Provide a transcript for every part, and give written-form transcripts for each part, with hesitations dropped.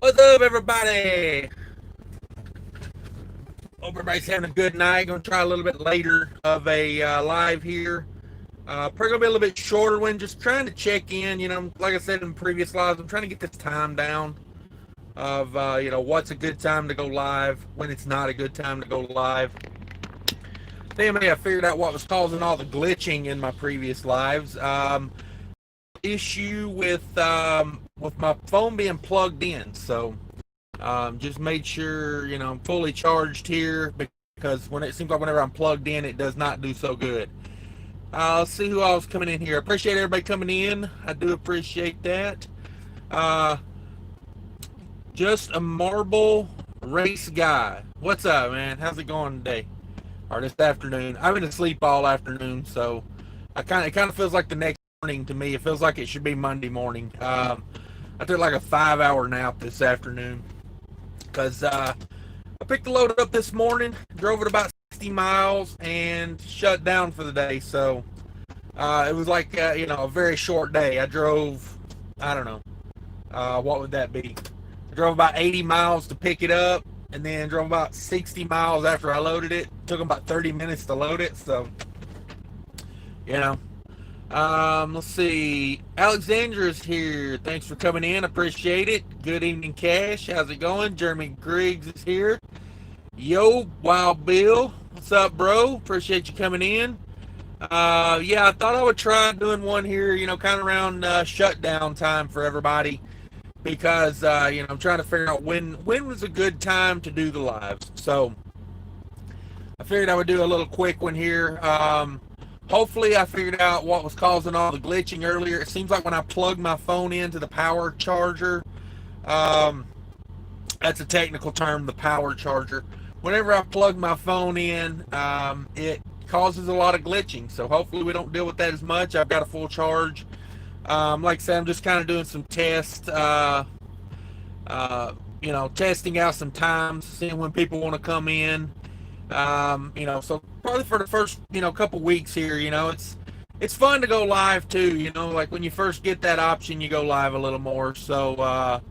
What's up, everybody? Hope everybody's having a good night. Gonna try a little bit later of a live here. Probably gonna be a little bit shorter one. Just trying to check in. Like I said in previous lives, I'm trying to get this time down of what's a good time to go live, when it's not a good time to go live. Then I figured out what was causing all the glitching in my previous lives. Issue with my phone being plugged in, so just made sure I'm fully charged here, because when it seems like whenever I'm plugged in, it does not do so good. Let's see who else coming in here. Appreciate everybody coming in. I do appreciate that. Uh, just a marble race guy. What's up, man? How's it going today? Or this afternoon? I've been asleep all afternoon, so it kind of feels like the next morning to me. It feels like it should be Monday morning. I took like a 5-hour nap this afternoon, because I picked the load up this morning, drove it about 60 miles, and shut down for the day. So it was like a very short day. I drove, I don't know, what would that be? I drove about 80 miles to pick it up, and then drove about 60 miles after I loaded it. Took about 30 minutes to load it. So let's see. Alexandra's here. Thanks for coming in. Appreciate it. Good evening, Cash. How's it going? Jeremy Griggs is here. Yo, Wild Bill. What's up, bro? Appreciate you coming in. I thought I would try doing one here, kind of around shutdown time for everybody, because, I'm trying to figure out when was a good time to do the lives. So I figured I would do a little quick one here. Hopefully I figured out what was causing all the glitching earlier. It seems like when I plug my phone into the power charger, that's a technical term, the power charger. Whenever I plug my phone in, it causes a lot of glitching. So hopefully we don't deal with that as much. I've got a full charge. Like I said, I'm just kind of doing some tests, testing out some times, seeing when people want to come in. So probably for the first, couple weeks here, it's fun to go live too, like when you first get that option, you go live a little more. So,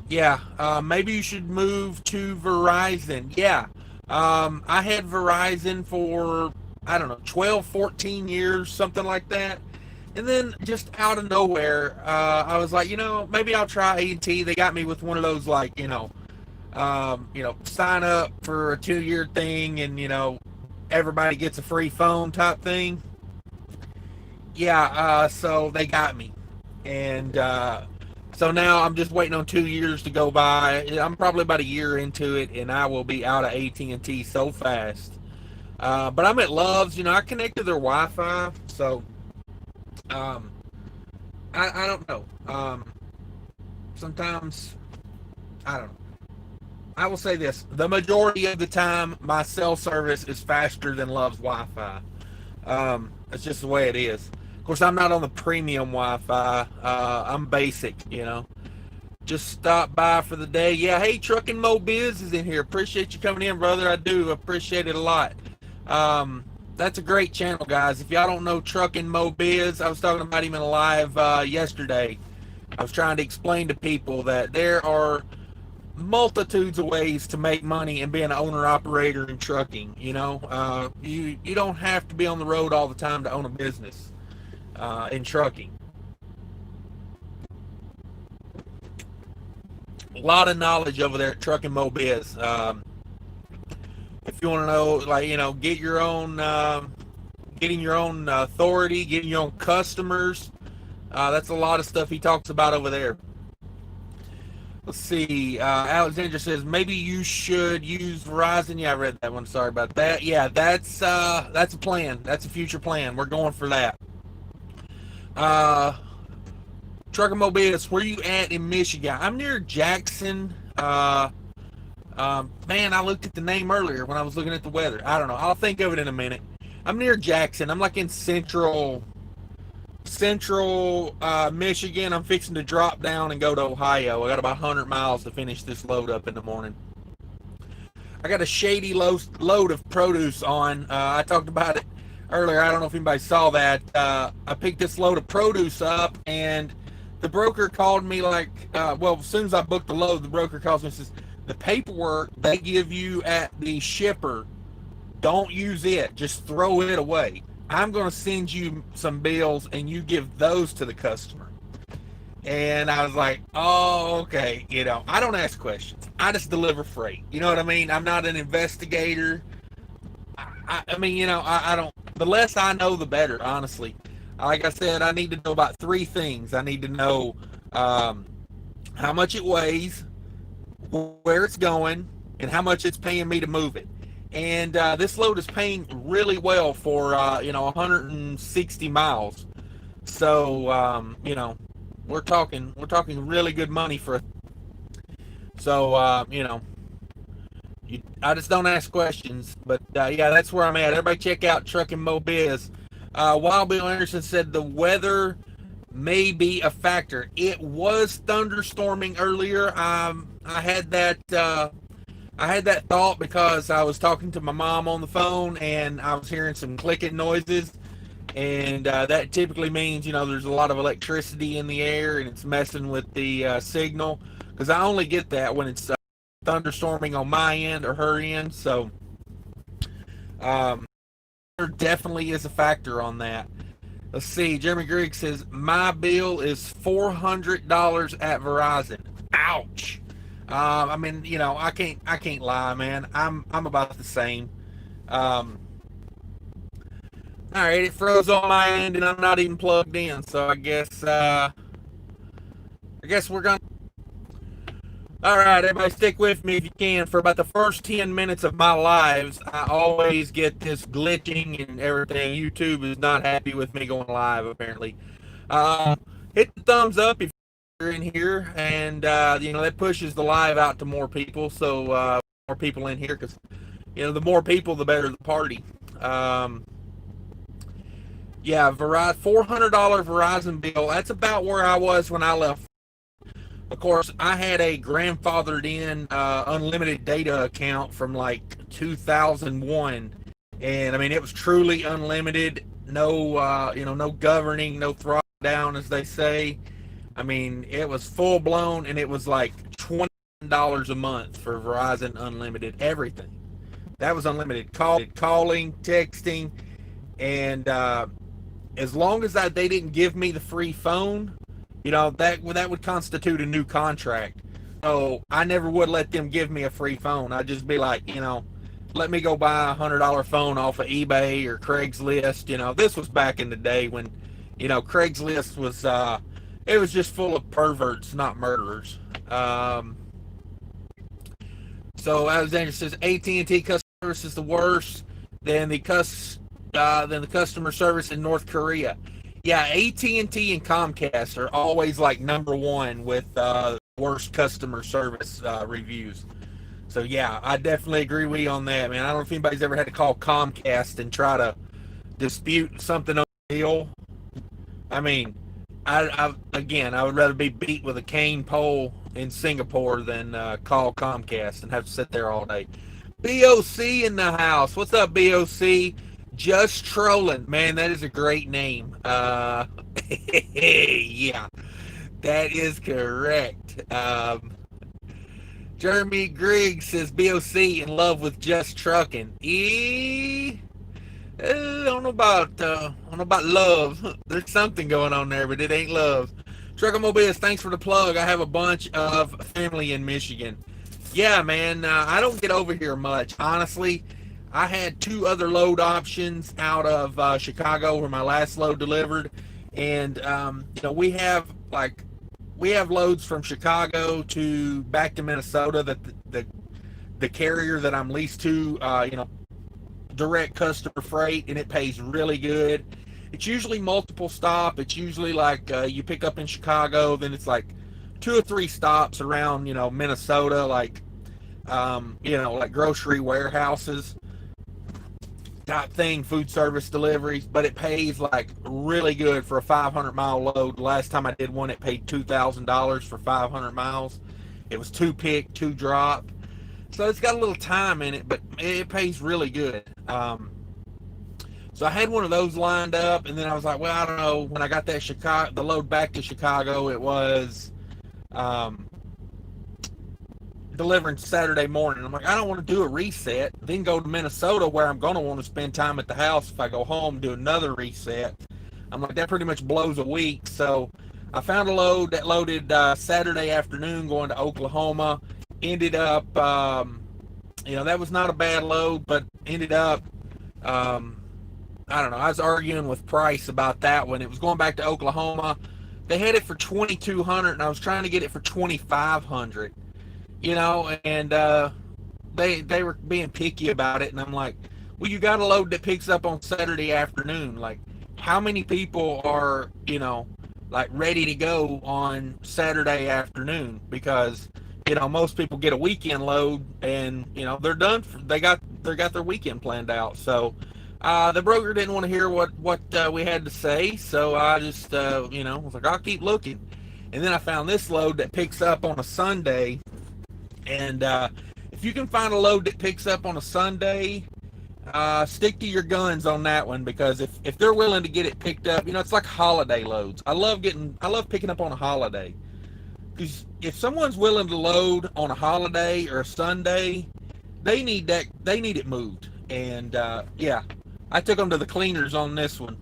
maybe you should move to Verizon. Yeah. I had Verizon for, I don't know, 12, 14 years, something like that. And then just out of nowhere, I was like, maybe I'll try AT&T. They got me with one of those, like, sign up for a 2-year thing, and everybody gets a free phone type thing. So they got me, and so now I'm just waiting on 2 years to go by. I'm probably about a year into it, and I will be out of AT&T so fast. But I'm at Love's. I connect to their Wi-Fi, so I don't know. Sometimes I don't know. I will say this: the majority of the time, my cell service is faster than Love's Wi-Fi. It's just the way it is. Of course, I'm not on the premium Wi-Fi. I'm basic, Just stop by for the day. Yeah, hey, Truckin' Mo Biz is in here. Appreciate you coming in, brother. I do appreciate it a lot. That's a great channel, guys. If y'all don't know Truckin' Mo Biz, I was talking about him in a live yesterday. I was trying to explain to people that there are multitudes of ways to make money and be an owner-operator in trucking. You don't have to be on the road all the time to own a business in trucking. A lot of knowledge over there at Truckin' Mo Biz. If you want to know, get your own, getting your own authority, getting your own customers, that's a lot of stuff he talks about over there. Let's see. Alexandra says maybe you should use Verizon. Yeah, I read that one. Sorry about that. Yeah, that's a plan. That's a future plan. We're going for that. Truckin' Mo Biz, where you at in Michigan? I'm near Jackson. Man, I looked at the name earlier when I was looking at the weather. I don't know. I'll think of it in a minute. I'm near Jackson. I'm like in central Michigan. I'm fixing to drop down and go to Ohio. I got about 100 miles to finish this load up in the morning. I got a shady load of produce on. I talked about it earlier. I don't know if anybody saw that. I picked this load of produce up, and the broker called me like, well, as soon as I booked the load, the broker calls me and says, the paperwork they give you at the shipper, don't use it. Just throw it away. I'm going to send you some bills and you give those to the customer. And I was like, oh, okay. You know, I don't ask questions. I just deliver freight. You know what I mean? I'm not an investigator. I mean, you know, I don't, the less I know, the better, honestly. Like I said, I need to know about three things. I need to know how much it weighs, where it's going, and how much it's paying me to move it. And this load is paying really well for, you know, 160 miles. So, you know, we're talking really good money for. So, you know, I just don't ask questions. But yeah, that's where I'm at. Everybody check out Trucking Mo Biz. Wild Bill Anderson said the weather may be a factor. It was thunderstorming earlier. I had that thought because I was talking to my mom on the phone and I was hearing some clicking noises, and that typically means, you know, there's a lot of electricity in the air and it's messing with the signal, because I only get that when it's thunderstorming on my end or her end. So there definitely is a factor on that. Let's see. Jeremy Grigg says my bill is $400 at Verizon. Ouch. I mean, you know, I can't lie, man. I'm about the same. All right, it froze on my end, and I'm not even plugged in. So I guess we're gonna. All right, everybody, stick with me if you can. For about the first 10 minutes of my lives, I always get this glitching and everything. YouTube is not happy with me going live, apparently. Hit the thumbs up if you're in here, and you know, that pushes the live out to more people. So more people in here, because, you know, the more people, the better the party. Yeah, $400 Verizon bill. That's about where I was when I left. Of course, I had a grandfathered in unlimited data account from like 2001, and I mean, it was truly unlimited. No, you know, no governing, no throttle down, as they say. I mean, it was full blown, and it was like $20 a month for Verizon Unlimited. Everything that was unlimited, calling, texting, and as long as they didn't give me the free phone, you know, that would constitute a new contract. So I never would let them give me a free phone. I'd just be like, you know, let me go buy $100 phone off of eBay or Craigslist. You know, this was back in the day when, you know, Craigslist was it was just full of perverts, not murderers. So Alexander says AT&T customer service is the worst. Then the customer service in North Korea. Yeah, AT&T and Comcast are always like number one with worst customer service reviews. So yeah, I definitely agree with you on that, man. I don't know if anybody's ever had to call Comcast and try to dispute something on the deal. I mean, I would rather be beat with a cane pole in Singapore than call Comcast and have to sit there all day. BOC in the house. What's up, BOC? Just trolling, man. That is a great name. Yeah, that is correct. Jeremy Grigg says BOC in love with Just Trucking. I don't know about love. There's something going on there, but it ain't love. Trucking Mobiles, thanks for the plug. I have a bunch of family in Michigan. Yeah, man. I don't get over here much, honestly. I had two other load options out of Chicago where my last load delivered, and you know, we have loads from Chicago to back to Minnesota that the carrier that I'm leased to, you know, direct customer freight, and it pays really good. It's usually multiple stop. It's usually like you pick up in Chicago, then it's like 2 or 3 stops around, you know, Minnesota, like you know, like grocery warehouses type thing, food service deliveries, but it pays like really good for a 500-mile load. Last time I did one, it paid $2,000 for 500 miles. It was 2 pick, 2 drop. So it's got a little time in it, but it pays really good. So I had one of those lined up, and then I was like, well, I don't know. When I got that the load back to Chicago, it was um, delivering Saturday morning. I'm like, I don't want to do a reset, then go to Minnesota where I'm going to want to spend time at the house. If I go home, do another reset. I'm like, that pretty much blows a week. So I found a load that loaded Saturday afternoon going to Oklahoma. Ended up, that was not a bad load, but ended up, I don't know. I was arguing with Price about that one. It was going back to Oklahoma. They had it for 2,200, and I was trying to get it for 2,500. And they were being picky about it, and I'm like, well, you got a load that picks up on Saturday afternoon. Like, how many people are, like ready to go on Saturday afternoon? Because, most people get a weekend load, and they're done. They got their weekend planned out. So the broker didn't want to hear what we had to say, so I just was like, I'll keep looking. And then I found this load that picks up on a Sunday. And if you can find a load that picks up on a Sunday, stick to your guns on that one, because if they're willing to get it picked up, it's like holiday loads. I love picking up on a holiday, because if someone's willing to load on a holiday or a Sunday, they need it moved. And yeah, I took them to the cleaners on this one.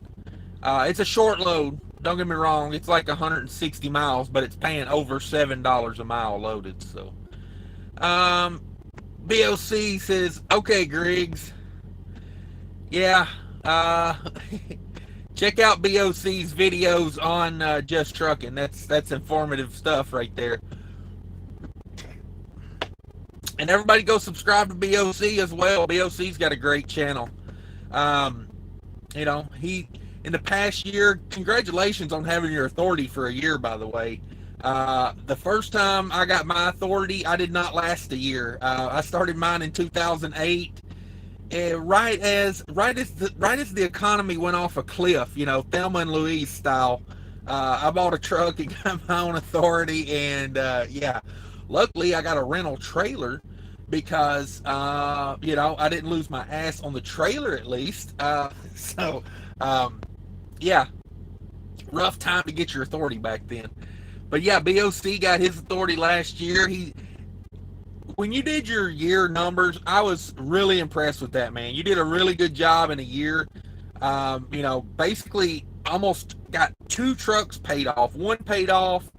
It's a short load. Don't get me wrong. It's like 160 miles, but it's paying over $7 a mile loaded. So. BOC says, okay, Griggs. Yeah, check out BOC's videos on Just Trucking. That's informative stuff right there. And everybody go subscribe to BOC as well. BOC's got a great channel. He, in the past year, congratulations on having your authority for a year, by the way. The first time I got my authority, I did not last a year. I started mine in 2008, and right as the economy went off a cliff, Thelma and Louise style. I bought a truck and got my own authority, and yeah, luckily I got a rental trailer because I didn't lose my ass on the trailer at least. Yeah, rough time to get your authority back then. But yeah, BOC got his authority last year. When you did your year numbers, I was really impressed with that, man. You did a really good job in a year. Basically almost got 2 trucks paid off. One paid off.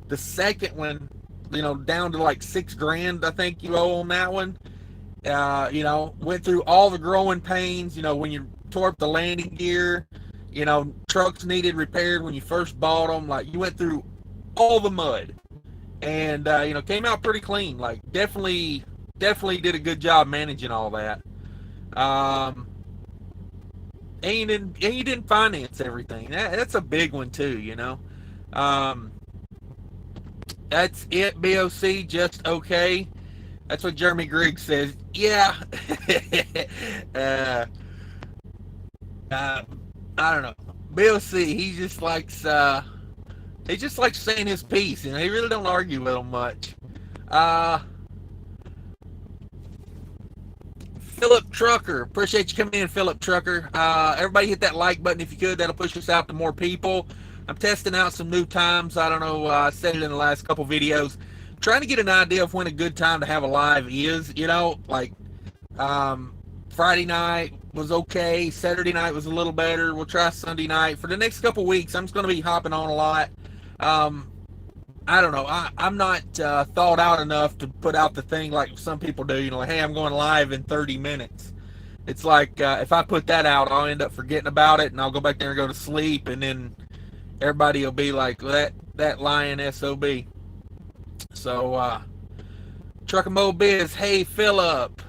The second one, down to like $6,000, I think you owe on that one. Went through all the growing pains, when you tore up the landing gear, trucks needed repaired when you first bought them. Like, you went through all the mud, and came out pretty clean. Like, definitely did a good job managing all that. And you didn't finance everything. That's a big one too. That's it. BOC, just okay. That's what Jeremy Griggs says. Yeah. I don't know. BOC, he just likes saying his piece, he really don't argue with him much. Philip Trucker, appreciate you coming in, Philip Trucker. Everybody hit that like button if you could. That'll push us out to more people. I'm testing out some new times. I don't know, I said it in the last couple videos. I'm trying to get an idea of when a good time to have a live is. Friday night was okay. Saturday night was a little better. We'll try Sunday night. For the next couple weeks, I'm just going to be hopping on a lot. I don't know. I'm not thought out enough to put out the thing like some people do. Hey, I'm going live in 30 minutes. It's like if I put that out, I'll end up forgetting about it, and I'll go back there and go to sleep, and then everybody will be like, that lying SOB. So, Truckin' Mo Biz, hey, Philip.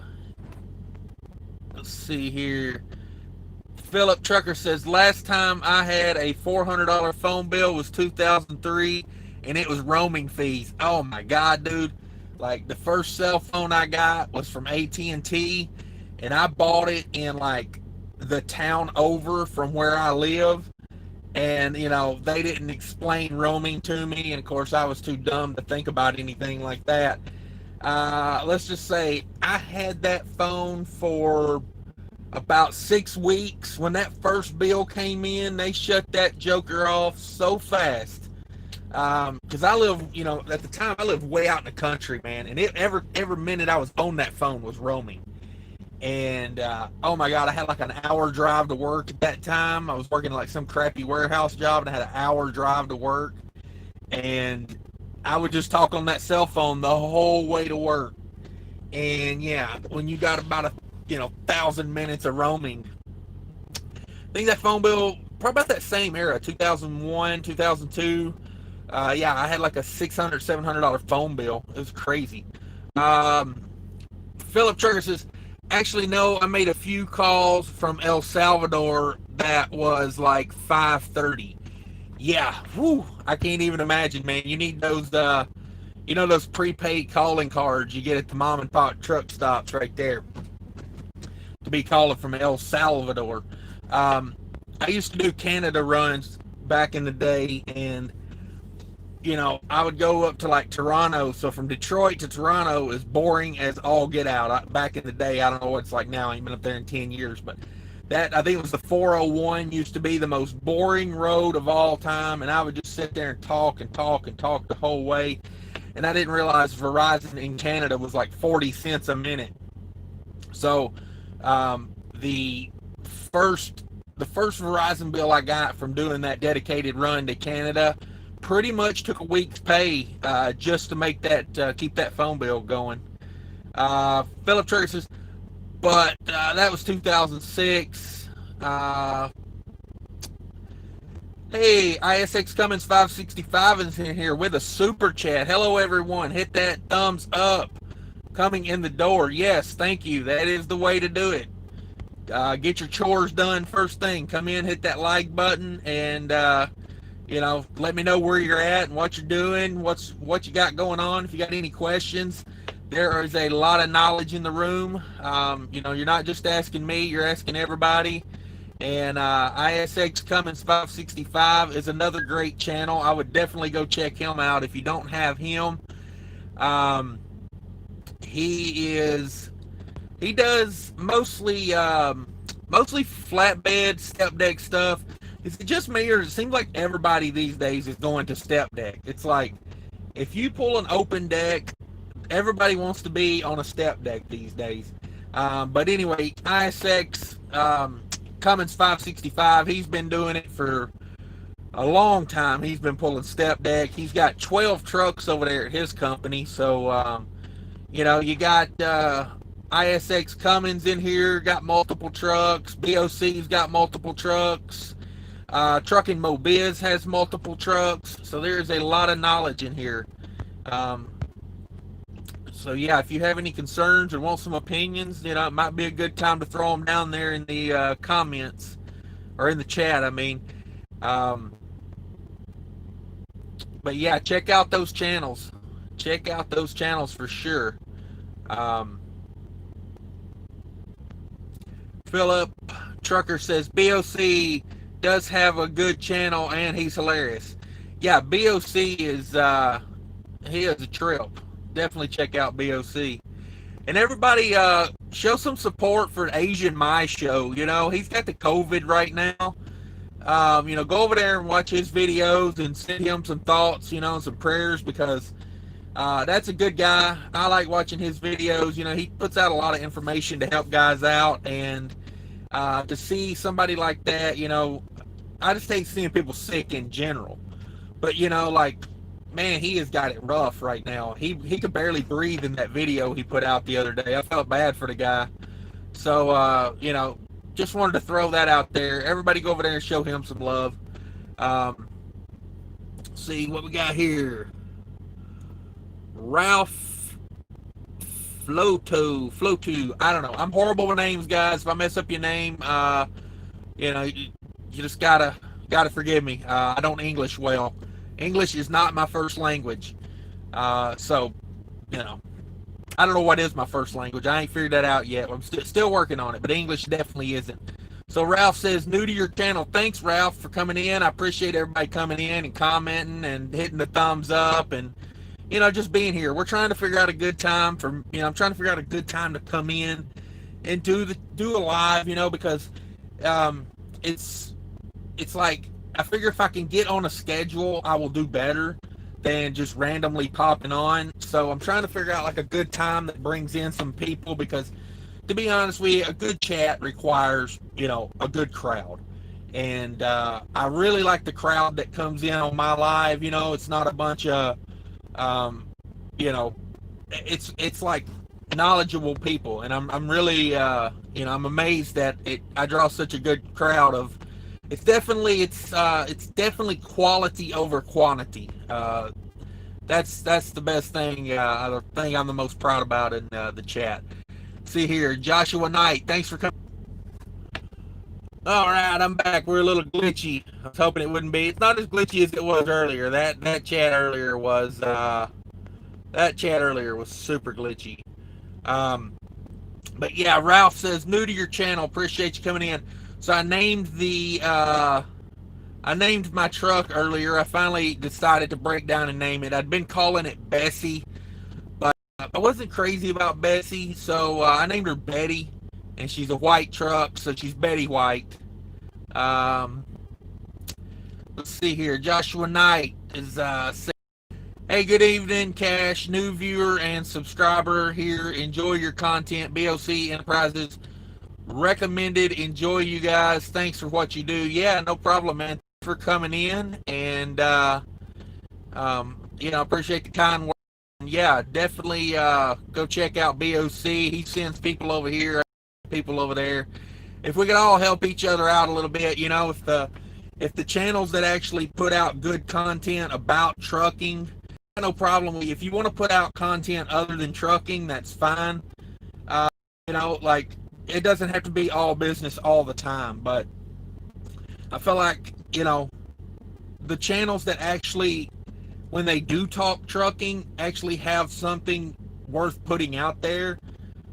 Let's see here. Philip Trucker says, last time I had a $400 phone bill was 2003, and it was roaming fees. Oh my God, dude. Like, the first cell phone I got was from AT&T, and I bought it in like the town over from where I live. And, they didn't explain roaming to me. And of course I was too dumb to think about anything like that. Let's just say I had that phone for about 6 weeks. When that first bill came in, they shut that joker off so fast. Because I live, at the time I lived way out in the country, man, and every minute I was on that phone was roaming. And oh my God, I had like an hour drive to work at that time. I was working like some crappy warehouse job, and I had an hour drive to work. And I would just talk on that cell phone the whole way to work. And yeah, when you got about 1,000 minutes of roaming, I think that phone bill probably about that same era, 2001, 2002. Yeah, I had like a $600, $700 phone bill. It was crazy. Philip Trigger says, actually, no, I made a few calls from El Salvador that was like 5:30. Yeah, whew, I can't even imagine, man. You need those, those prepaid calling cards you get at the mom and pop truck stops right there to be calling from El Salvador. I used to do Canada runs back in the day, and I would go up to like Toronto. So from Detroit to Toronto is boring as all get out. Back in the day, I don't know what it's like now. I ain't been up there in 10 years, but that, I think it was the 401, used to be the most boring road of all time. And I would just sit there and talk and talk and talk the whole way. And I didn't realize Verizon in Canada was like 40 cents a minute. So the first Verizon bill I got from doing that dedicated run to Canada pretty much took a week's pay just to make that keep that phone bill going. Philip Trigger says, but that was 2006. Hey, ISX Cummins 565 is in here with a super chat. Hello, everyone. Hit that thumbs up. Coming in the door. Yes, thank you. That is the way to do it. Get your chores done first thing. Come in, hit that like button, and let me know where you're at and what you're doing, what you got going on. If you got any questions, there is a lot of knowledge in the room. You're not just asking me, you're asking everybody. And ISX Cummins 565 is another great channel. I would definitely go check him out if you don't have him. He does mostly flatbed step deck stuff. Is it just me, or it seems like everybody these days is going to step deck? It's like, if you pull an open deck, everybody wants to be on a step deck these days. But anyway, ISX Cummins 565, he's been doing it for a long time. He's been pulling step deck. He's got 12 trucks over there at his company. So, you got ISX Cummins in here, got multiple trucks. BOC's got multiple trucks. Trucking Mobiz has multiple trucks. So there's a lot of knowledge in here. So yeah, if you have any concerns or want some opinions, it might be a good time to throw them down there in the comments, or in the chat, I mean. But yeah, check out those channels. Check out those channels for sure. Philip Trucker says BOC does have a good channel and he's hilarious. Yeah, BOC is he is a trip. Definitely check out BOC. And everybody show some support for Asian My Show. He's got the COVID right now. Go over there and watch his videos and send him some thoughts, and some prayers, because that's a good guy. I like watching his videos. He puts out a lot of information to help guys out, and to see somebody like that, I just hate seeing people sick in general. But, man, he has got it rough right now. He could barely breathe in that video he put out the other day. I felt bad for the guy. So, just wanted to throw that out there. Everybody go over there and show him some love. See what we got here. Ralph Floto. I don't know. I'm horrible with names, guys. If I mess up your name, you just gotta forgive me. I don't English well. English is not my first language. So, I don't know what is my first language. I ain't figured that out yet. I'm still working on it, but English definitely isn't. So Ralph says, new to your channel. Thanks, Ralph, for coming in. I appreciate everybody coming in and commenting and hitting the thumbs up and, just being here. We're trying to figure out a good time I'm trying to figure out a good time to come in and do a live, because um, it's like I figure if I can get on a schedule, I will do better than just randomly popping on. So I'm trying to figure out like a good time that brings in some people, because to be honest with you, a good chat requires, a good crowd. And I really like the crowd that comes in on my live. It's not a bunch of, um, you know, it's like knowledgeable people, and I'm really, I'm amazed that I draw such a good crowd of. It's definitely quality over quantity. That's the best thing. The thing I'm the most proud about in the chat. See here, Joshua Knight. Thanks for coming. All right, I'm back. We're a little glitchy. I was hoping it wouldn't be. It's not as glitchy as it was earlier. That chat earlier was super glitchy. Um, but yeah, Ralph says new to your channel. Appreciate you coming in. So I named my truck earlier. I finally decided to break down and name it. I'd been calling it Bessie, but I wasn't crazy about Bessie, so I named her Betty, and she's a white truck, so she's Betty White. Um, let's see here. Joshua Knight is saying, hey, good evening, Cash, new viewer and subscriber here. Enjoy your content. BOC Enterprises recommended. Enjoy, you guys. Thanks for what you do. Yeah, no problem, man. Thanks for coming in, and appreciate the kind words. And yeah, definitely go check out BOC. He sends people over here, people over there. If we could all help each other out a little bit, if the channels that actually put out good content about trucking, no problem. If you want to put out content other than trucking, that's fine. Like, it doesn't have to be all business all the time, but I feel like, the channels that actually, when they do talk trucking, actually have something worth putting out there,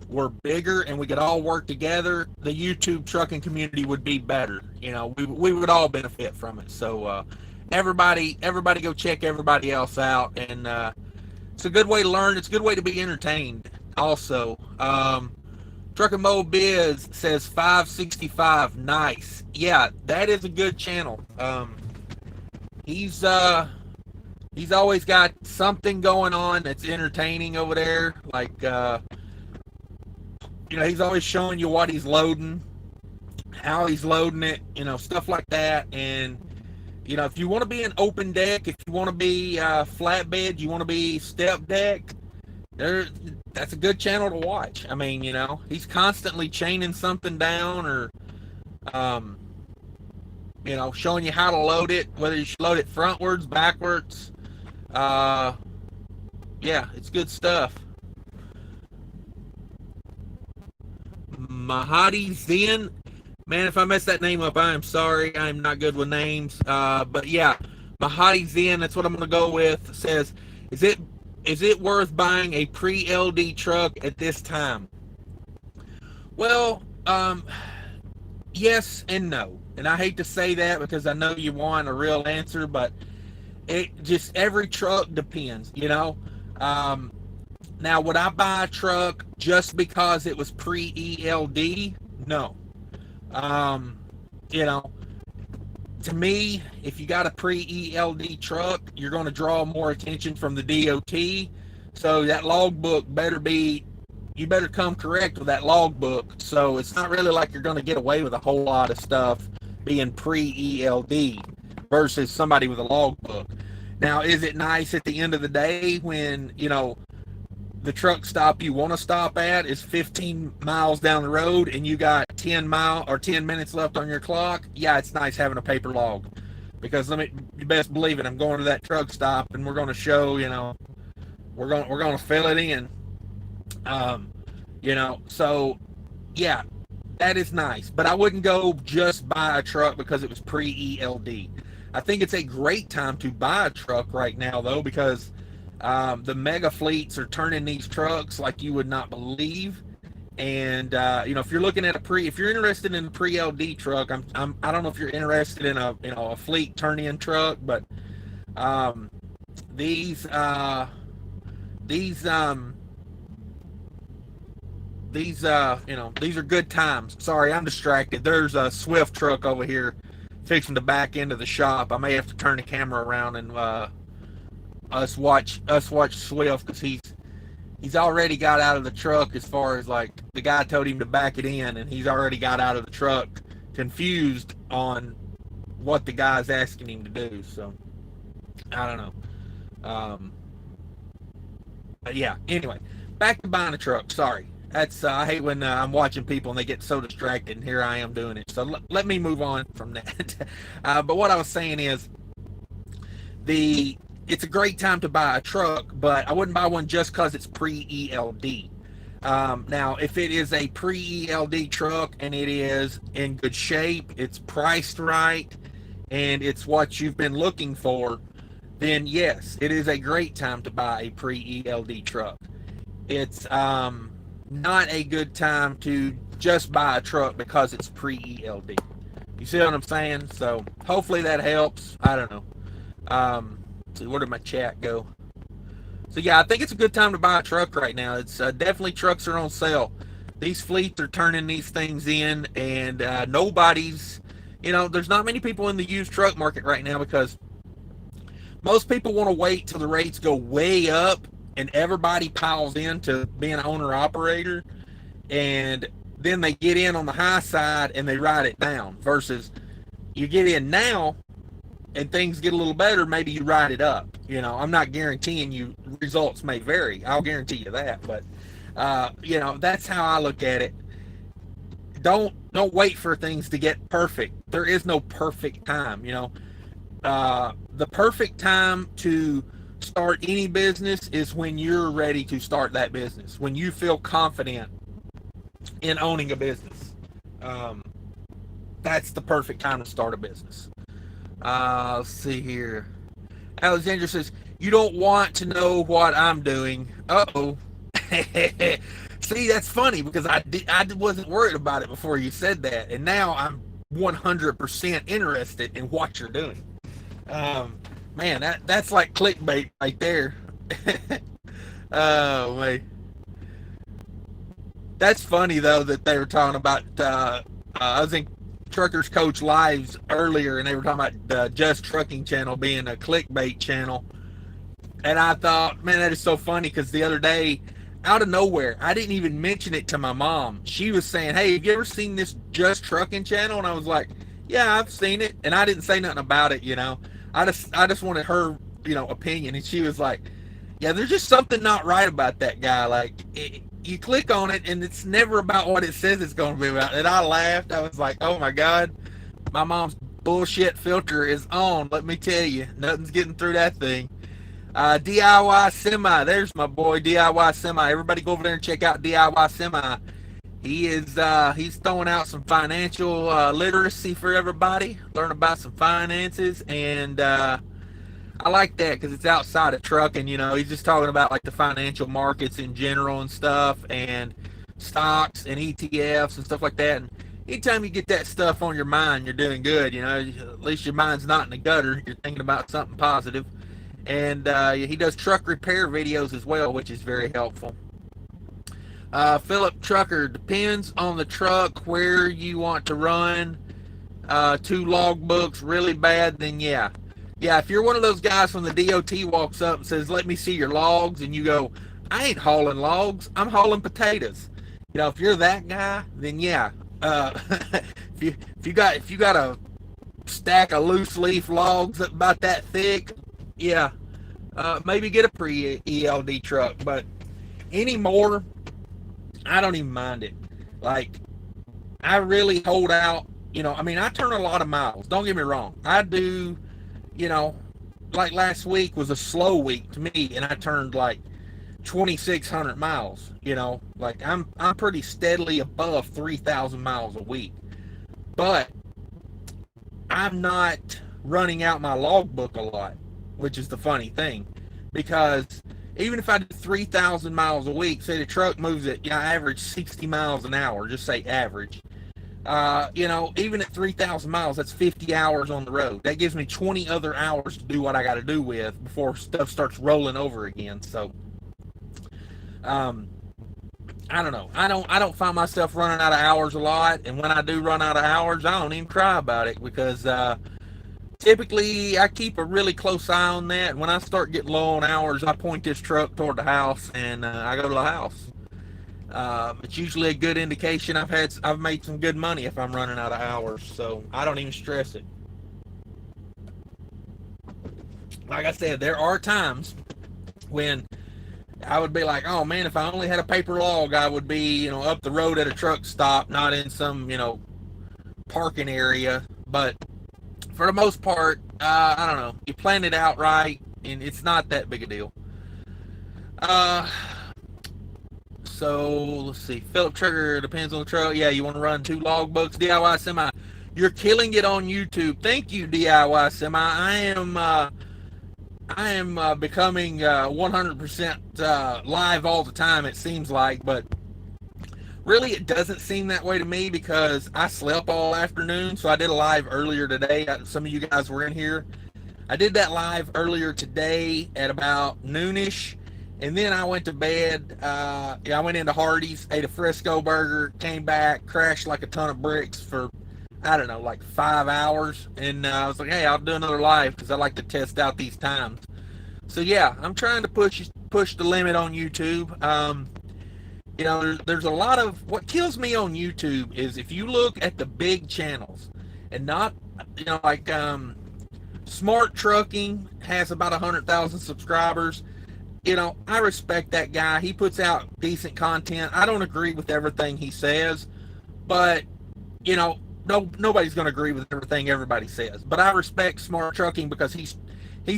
were bigger, and we could all work together, the YouTube trucking community would be better. We would all benefit from it. So everybody go check everybody else out, and it's a good way to learn. It's a good way to be entertained also. Trucking Mo Biz says 565. Nice. Yeah, that is a good channel. He's always got something going on that's entertaining over there. Like, he's always showing you what he's loading, how he's loading it, stuff like that. And, if you want to be an open deck, if you want to be flatbed, you want to be step deck, that's a good channel to watch. I mean, he's constantly chaining something down, or, showing you how to load it, whether you should load it frontwards, backwards. Yeah, it's good stuff. Mahadi Zen. Man, if I mess that name up, I am sorry. I'm not good with names. But yeah, Mahadi Zen, that's what I'm going to go with, says, is it worth buying a pre-LD truck at this time? Well, yes and no. And I hate to say that because I know you want a real answer, but every truck depends, Now, would I buy a truck just because it was pre-ELD? No. To me, if you got a pre-ELD truck, you're going to draw more attention from the DOT. So that logbook you better come correct with that logbook. So it's not really like you're going to get away with a whole lot of stuff being pre-ELD versus somebody with a logbook. Now, is it nice at the end of the day when, the truck stop you want to stop at is 15 miles down the road and you got 10 minutes left on your clock? Yeah, it's nice having a paper log, because you best believe it, I'm going to that truck stop and we're going to show, we're going to fill it in. So yeah, that is nice, but I wouldn't go just buy a truck because it was pre-ELD. I think it's a great time to buy a truck right now, though, because the mega fleets are turning these trucks like you would not believe. And if you're looking at if you're interested in a pre-LD truck, I don't know if you're interested in a fleet turn-in truck, but these these these are good times. Sorry, I'm distracted. There's a Swift truck over here fixing to back into the shop. I may have to turn the camera around and us watch Swift, because he's already got out of the truck. As far as like, the guy told him to back it in, and he's already got out of the truck, confused on what the guy's asking him to do. So I don't know. But yeah, anyway, back to buying a truck. Sorry, that's I hate when I'm watching people and they get so distracted, and here I am doing it. So let me move on from that. But what I was saying is, it's a great time to buy a truck, but I wouldn't buy one just because it's pre-ELD. Now, if it is a pre-ELD truck and it is in good shape, it's priced right, and it's what you've been looking for, then yes, it is a great time to buy a pre-ELD truck. It's not a good time to just buy a truck because it's pre-ELD. You see what I'm saying? So hopefully that helps. I don't know. Let's see, where did my chat go? So yeah, I think it's a good time to buy a truck right now. It's definitely, trucks are on sale. These fleets are turning these things in, and nobody's, there's not many people in the used truck market right now, because most people want to wait till the rates go way up and everybody piles into being an owner operator, and then they get in on the high side and they ride it down, versus you get in now and things get a little better, maybe you ride it up. I'm not guaranteeing you, results may vary. I'll guarantee you that. But, that's how I look at it. Don't wait for things to get perfect. There is no perfect time, the perfect time to start any business is when you're ready to start that business, when you feel confident in owning a business. That's the perfect time to start a business. Let's see here. Alexandra says, you don't want to know what I'm doing. Uh-oh. See, that's funny, because I wasn't worried about it before you said that, and now I'm 100% interested in what you're doing. Man, that's like clickbait right there. Oh, man. That's funny, though, that they were talking about, I was in Truckers Coach Lives earlier, and they were talking about the Just Trucking channel being a clickbait channel. And I thought, man, that is so funny, because the other day, out of nowhere, I didn't even mention it to my mom. She was saying, hey, have you ever seen this Just Trucking channel? And I was like, yeah, I've seen it. And I didn't say nothing about it, I just wanted her, opinion. And she was like, yeah, there's just something not right about that guy. Like, you click on it, and it's never about what it says it's going to be about. And I laughed. I was like, oh, my God. My mom's bullshit filter is on. Let me tell you. Nothing's getting through that thing. DIY Semi. There's my boy, DIY Semi. Everybody go over there and check out DIY Semi. He is he's throwing out some financial literacy for everybody. Learn about some finances, and I like that, because it's outside of trucking. He's just talking about like the financial markets in general and stuff, and stocks and ETFs and stuff like that. And anytime you get that stuff on your mind, you're doing good. At least your mind's not in the gutter. You're thinking about something positive. And he does truck repair videos as well, which is very helpful. Philip Trucker, depends on the truck where you want to run. 2 logbooks really bad, then yeah. Yeah, if you're one of those guys from the DOT walks up and says, let me see your logs, and you go, I ain't hauling logs, I'm hauling potatoes. If you're that guy, then yeah. If you got a stack of loose leaf logs about that thick, yeah, maybe get a pre-ELD truck. But anymore, I don't even mind it. Like, I really hold out, I turn a lot of miles. Don't get me wrong. I do, like last week was a slow week to me, and I turned like 2,600 miles. Like I'm pretty steadily above 3,000 miles a week. But I'm not running out my logbook a lot, which is the funny thing, because even if I do 3,000 miles a week, say the truck moves at average 60 miles an hour, just say average. Even at 3,000 miles, that's 50 hours on the road. That gives me 20 other hours to do what I got to do with before stuff starts rolling over again. So, I don't know. I don't find myself running out of hours a lot, and when I do run out of hours, I don't even cry about it because typically I keep a really close eye on that. When I start getting low on hours, I point this truck toward the house and I go to the house. It's usually a good indication I've made some good money if I'm running out of hours, so I don't even stress it. Like I said, there are times when I would be like, oh man, if I only had a paper log, I would be, up the road at a truck stop, not in some, parking area. But for the most part, I don't know. You plan it out right, and it's not that big a deal. So let's see. Philip Trigger depends on the truck. Yeah, you want to run 2 logbooks, DIY semi. You're killing it on YouTube. Thank you, DIY semi. I am becoming 100% live all the time, it seems like, but really it doesn't seem that way to me because I slept all afternoon, so I did a live earlier today. Some of you guys were in here. I did that live earlier today at about noonish, and then I went to bed. I went into Hardee's, ate a Frisco burger, came back, crashed like a ton of bricks for, I don't know, like 5 hours, and I was like, hey, I'll do another live because I like to test out these times. So yeah, I'm trying to push the limit on YouTube. There's a lot of, what kills me on YouTube is if you look at the big channels and not, like Smart Trucking has about 100,000 subscribers. I respect that guy. He puts out decent content. I don't agree with everything he says, but nobody's going to agree with everything everybody says. But I respect Smart Trucking because he's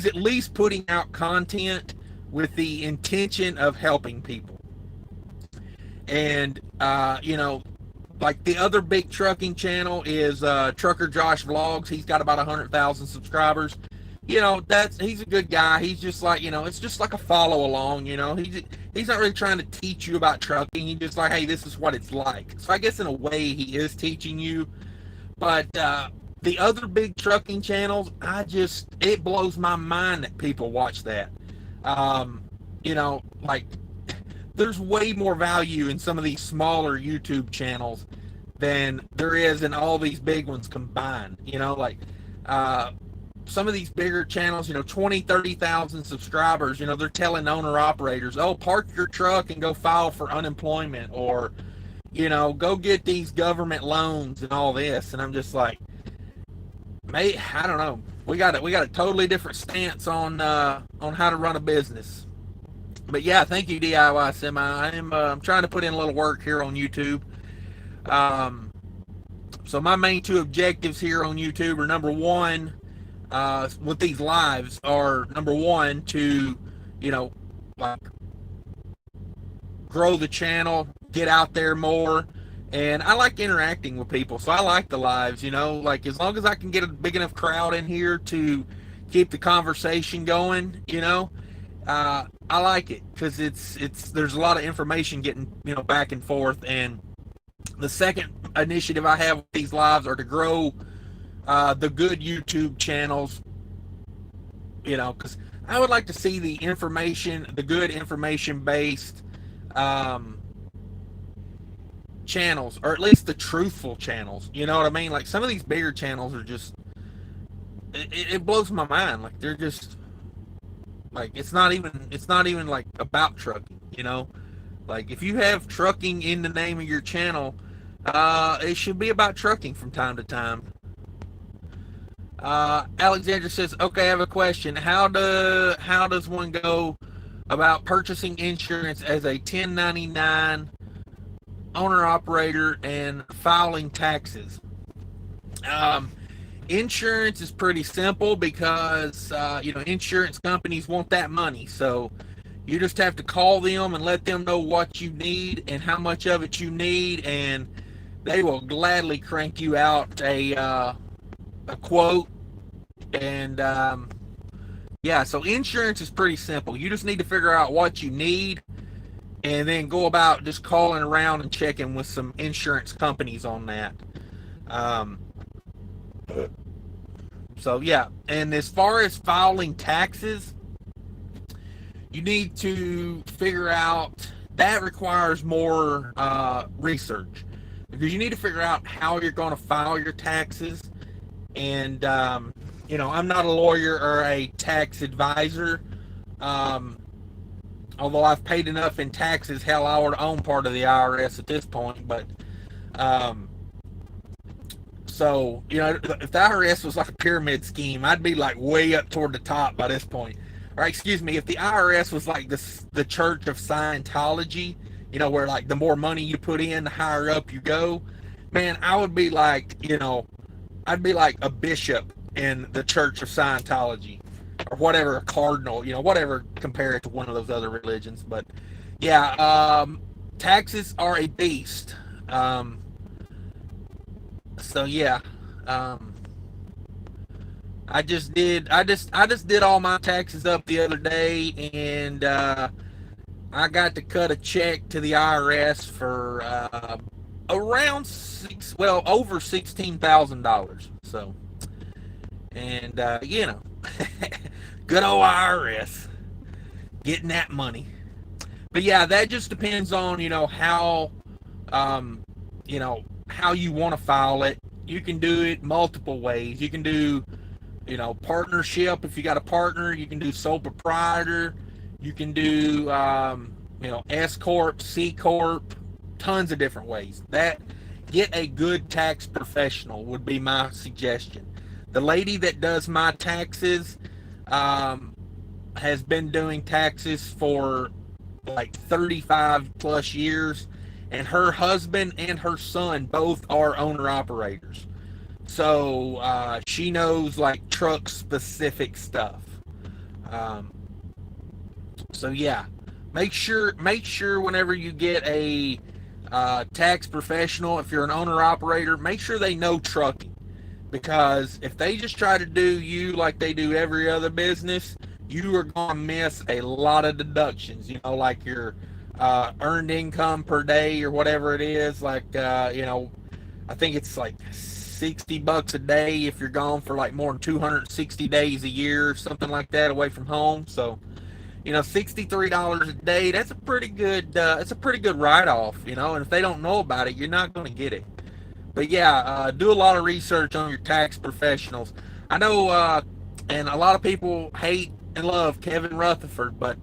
at least putting out content with the intention of helping people. And like the other big trucking channel is Trucker Josh Vlogs. He's got about 100,000 subscribers. He's a good guy. He's just like, it's just like a follow along. He's not really trying to teach you about trucking. He's just like, hey, this is what it's like. So I guess in a way he is teaching you. But the other big trucking channels, it blows my mind that people watch that. Like there's way more value in some of these smaller YouTube channels than there is in all these big ones combined. Some of these bigger channels, 20, 30,000 subscribers, they're telling owner operators, oh, park your truck and go file for unemployment, or, go get these government loans and all this. And I'm just like, mate, I don't know. We got a totally different stance on how to run a business. But yeah, thank you, DIY Semi. I'm trying to put in a little work here on YouTube. So my main 2 objectives here on YouTube are, number one, with these lives are, number one, to, like grow the channel, get out there more. And I like interacting with people, so I like the lives, like as long as I can get a big enough crowd in here to keep the conversation going, I like it because there's a lot of information getting, back and forth. And the second initiative I have with these lives are to grow the good YouTube channels, because I would like to see the good information-based channels, or at least the truthful channels. You know what I mean? Like some of these bigger channels are just, it blows my mind. Like they're just, like it's not even like about trucking. Like if you have trucking in the name of your channel, it should be about trucking from time to time. Alexandra says, okay, I have a question. How does one go about purchasing insurance as a 1099 owner operator and filing taxes? Insurance is pretty simple because insurance companies want that money, so you just have to call them and let them know what you need and how much of it you need, and they will gladly crank you out a quote. And so insurance is pretty simple. You just need to figure out what you need and then go about just calling around and checking with some insurance companies on that. And as far as filing taxes, you need to figure out that requires more research, because you need to figure out how you're going to file your taxes. And I'm not a lawyer or a tax advisor. Um, Although I've paid enough in taxes, hell, I would own part of the IRS at this point. But um, so, if the IRS was like a pyramid scheme, I'd be like way up toward the top by this point. Or excuse me, if the IRS was like the Church of Scientology, where like the more money you put in, the higher up you go, man, I would be like, I'd be like a bishop in the Church of Scientology, or whatever, a cardinal, whatever, compare it to one of those other religions. But yeah, taxes are a beast. So yeah, um, I just did all my taxes up the other day, and I got to cut a check to the IRS for around over $16,000. So, and good old IRS getting that money. But yeah, that just depends on um, how you want to file it. You can do it multiple ways. You can do partnership if you got a partner. You can do sole proprietor. You can do S corp, C corp, tons of different ways. Get a good tax professional would be my suggestion. The lady that does my taxes has been doing taxes for like 35 plus years, and her husband and her son both are owner operators. So she knows like truck specific stuff. Um, so yeah, make sure whenever you get a tax professional, if you're an owner operator, make sure they know trucking, because if they just try to do you like they do every other business, you are going to miss a lot of deductions. Like your earned income per day or whatever it is. Like I think it's like $60 a day if you're gone for like more than 260 days a year or something like that away from home. So $63 a day, that's a pretty good write-off. And if they don't know about it, you're not going to get it. But yeah, do a lot of research on your tax professionals. I know, and a lot of people hate and love Kevin Rutherford, but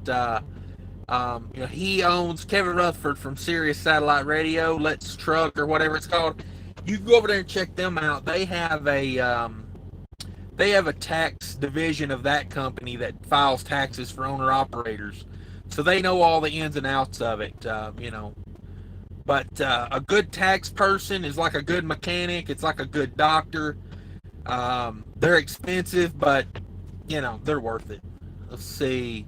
he owns Kevin Rutherford from Sirius Satellite Radio, Let's Truck, or whatever it's called. You can go over there and check them out. They have a tax division of that company that files taxes for owner operators, so they know all the ins and outs of it. But a good tax person is like a good mechanic. It's like a good doctor. They're expensive, but they're worth it. Let's see.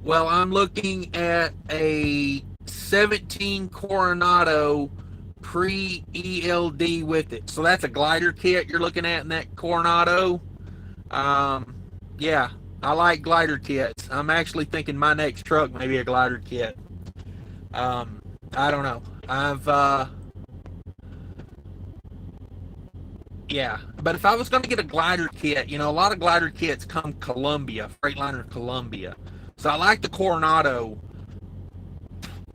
Well, I'm looking at a 17 Coronado pre-ELD with it. So that's a glider kit you're looking at in that Coronado. Yeah, I like glider kits. I'm actually thinking my next truck may be a glider kit. I don't know. Yeah, but if I was going to get a glider kit, a lot of glider kits come Columbia, Freightliner Columbia. So I like the Coronado.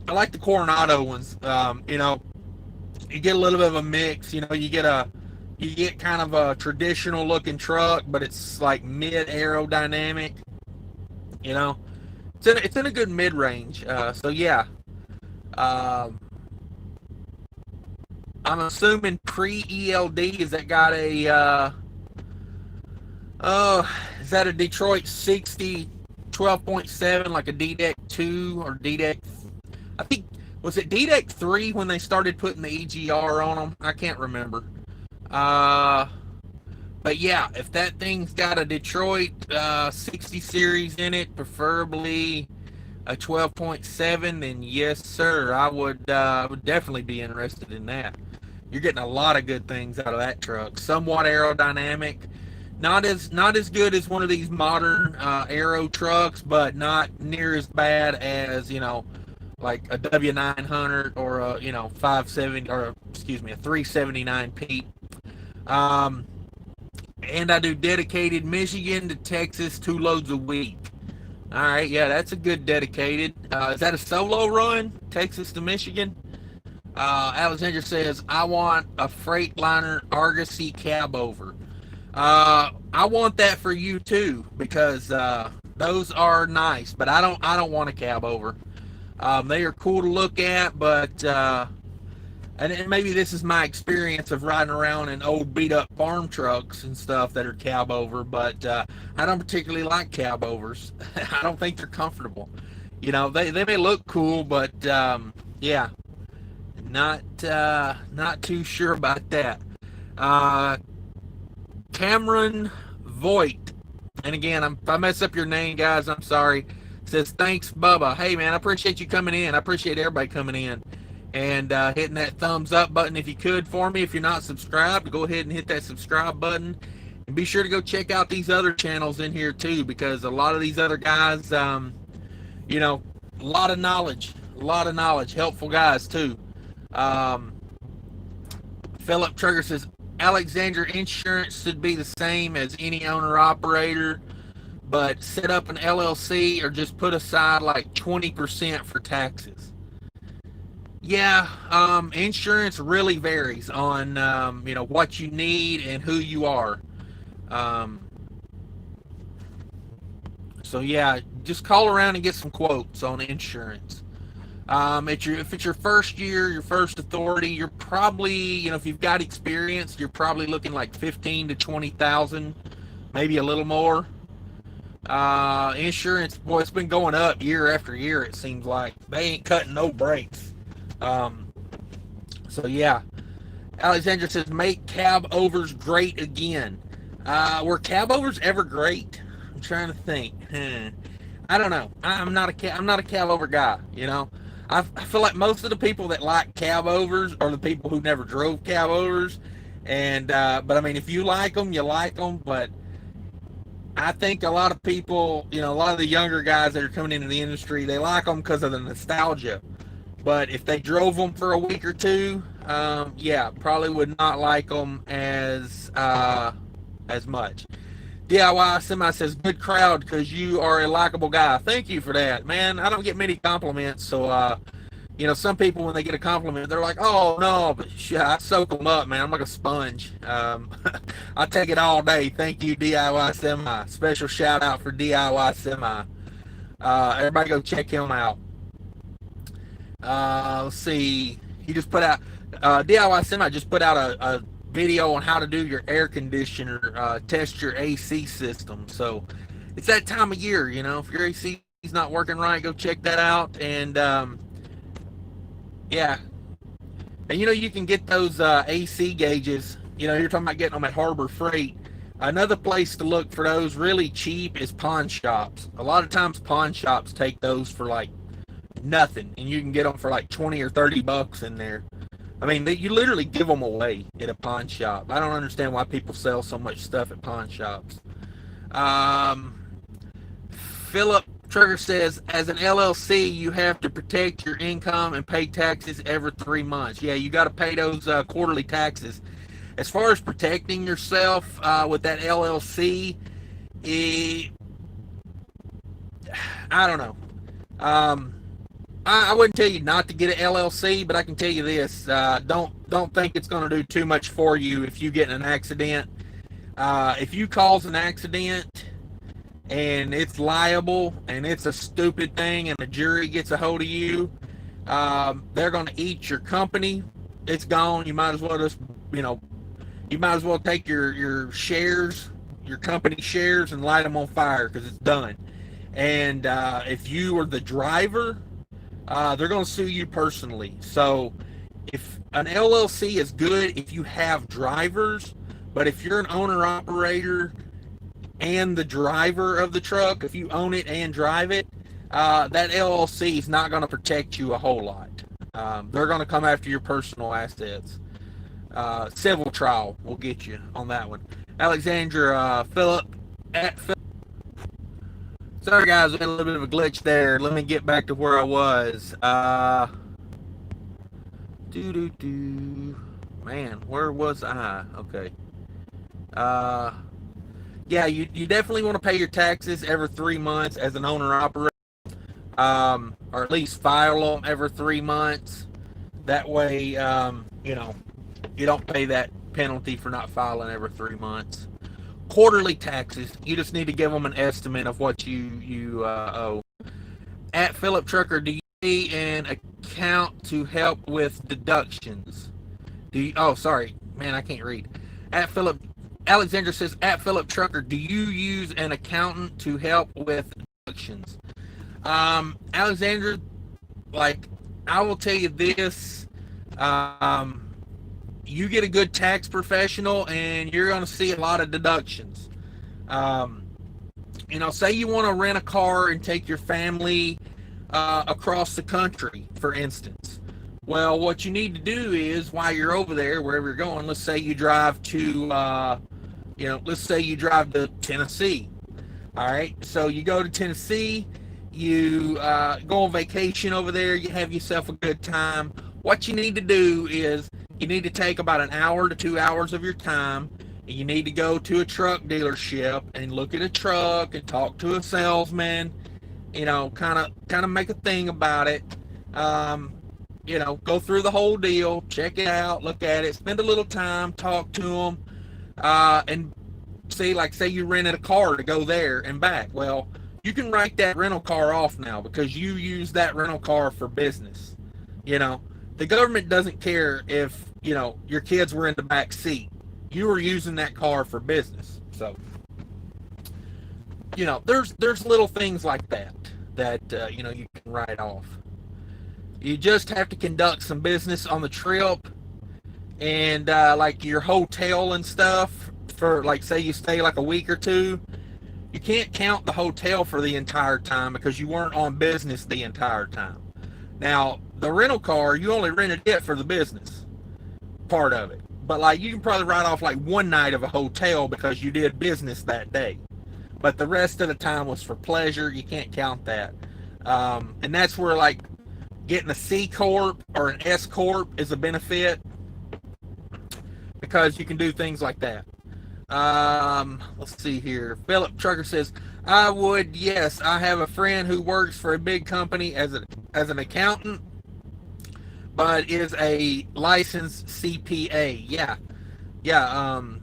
I like the Coronado ones. You get a little bit of a mix. You get kind of a traditional looking truck, but it's like mid aerodynamic. It's in a good mid range. So yeah. I'm assuming pre-ELD, is that got a is that a Detroit 60 12.7, like a D-Deck 2 or D-Deck, I think, was it D-Deck 3 when they started putting the EGR on them? I can't remember. But yeah, if that thing's got a Detroit 60 series in it, preferably a 12.7, then yes, sir, I would definitely be interested in that. You're getting a lot of good things out of that truck. Somewhat aerodynamic, not as good as one of these modern aero trucks, but not near as bad as like a W900 or a 570, or excuse me, a 379 Pete. And I do dedicated Michigan to Texas, 2 loads a week. All right, yeah, that's a good dedicated. Is that a solo run, Texas to Michigan? Alexander says, I want a Freightliner Argosy cab over. I want that for you too, because those are nice, but I don't want a cab over. They are cool to look at, but and maybe this is my experience of riding around in old beat up farm trucks and stuff that are cab over, but I don't particularly like cab overs. I don't think they're comfortable. You know, they may look cool, but yeah, not too sure about that. Uh, Cameron Voigt, and again, if I mess up your name, guys, I'm sorry. Says thanks, Bubba. Hey man, I appreciate you coming in. I appreciate everybody coming in and hitting that thumbs up button if you could for me. If you're not subscribed, go ahead and hit that subscribe button, and be sure to go check out these other channels in here too, because a lot of these other guys, you know, a lot of knowledge, helpful guys too. Philip Trigger says Alexandria Insurance should be the same as any owner operator, but set up an LLC or just put aside like 20% for taxes. Yeah, insurance really varies on you know, what you need and who you are. So yeah, just call around and get some quotes on insurance. If it's your first year, your first authority, you're probably, you know, if you've got experience, you're probably looking like 15 to 20,000, maybe a little more. Insurance, boy, it's been going up year after year. It seems like they ain't cutting no breaks. So yeah, Alexandra says make cab overs great again. Were cab overs ever great? I'm trying to think. I don't know. I'm not a cab over guy. You know, I feel like most of the people that like cab overs are the people who never drove cab overs. And but I mean, if you like them, you like them. But I think a lot of people, you know, a lot of the younger guys that are coming into the industry, they like them because of the nostalgia. But if they drove them for a week or two, yeah, probably would not like them as much. DIY Semi says, good crowd because you are a likable guy. Thank you for that, man. I don't get many compliments, so you know, some people when they get a compliment, they're like, "Oh no," but shit, I soak them up, man. I'm like a sponge. I take it all day. Thank you, DIY Semi. Special shout out for DIY Semi. Everybody go check him out. Let's see. He just put out DIY Semi just put out a video on how to do your air conditioner, test your AC system. So it's that time of year, you know. If your AC is not working right, go check that out. And yeah, and you know, you can get those AC gauges. You know, you're talking about getting them at Harbor Freight. Another place to look for those really cheap is pawn shops. A lot of times pawn shops take those for like nothing, and you can get them for like 20 or 30 bucks in there. I mean, you literally give them away at a pawn shop. I don't understand why people sell so much stuff at pawn shops. Philip Trigger says, as an LLC, you have to protect your income and pay taxes every 3 months. Yeah, you got to pay those quarterly taxes. As far as protecting yourself with that LLC, I don't know. I wouldn't tell you not to get an LLC, but I can tell you this: don't think it's going to do too much for you if you get in an accident. If you cause an accident and it's liable and it's a stupid thing, and the jury gets a hold of you, they're going to eat your company. It's gone. You might as well just, you know, you might as well take your shares, your company shares, and light them on fire because it's done. And if you are the driver, they're going to sue you personally. So if an LLC is good if you have drivers, but if you're an owner operator and the driver of the truck, if you own it and drive it, that LLC is not going to protect you a whole lot. They're going to come after your personal assets. Civil trial will get you on that one. Alexandra Philip at Philip. Sorry guys, we had a little bit of a glitch there. Let me get back to where I was. Man, where was I? Okay. yeah, you definitely want to pay your taxes every 3 months as an owner operator, or at least file them every 3 months. That way, you don't pay that penalty for not filing every 3 months. Quarterly taxes, you just need to give them an estimate of what you owe. At Philip Trucker, do you need an account to help with deductions? Do you? Oh, sorry, man, I can't read. At Philip, Alexandra says, at Philip Trucker, do you use an accountant to help with deductions? Alexandra, like, I will tell you this. You get a good tax professional and you're going to see a lot of deductions. Say you want to rent a car and take your family across the country, for instance. Well, what you need to do is, while you're over there, wherever you're going, let's say you drive to, let's say you drive to Tennessee. All right, so you go to Tennessee, you go on vacation over there, you have yourself a good time. What you need to do is you need to take about an hour to 2 hours of your time, and you need to go to a truck dealership and look at a truck and talk to a salesman, kind of make a thing about it. Go through the whole deal, check it out, look at it, spend a little time, talk to them, and see, like, say you rented a car to go there and back. Well, you can write that rental car off now because you use that rental car for business. The government doesn't care if, your kids were in the back seat. You were using that car for business. So, there's little things like that you can write off. You just have to conduct some business on the trip, and like your hotel and stuff, for, like, say you stay like a week or two, you can't count the hotel for the entire time because you weren't on business the entire time. Now, the rental car, you only rented it for the business part of it. But, like, you can probably write off like one night of a hotel because you did business that day. But the rest of the time was for pleasure. You can't count that. And that's where, like, getting a C Corp or an S Corp is a benefit because you can do things like that. Let's see here. Philip Trucker says, I would, yes, I have a friend who works for a big company as an accountant, but is a licensed CPA. Yeah.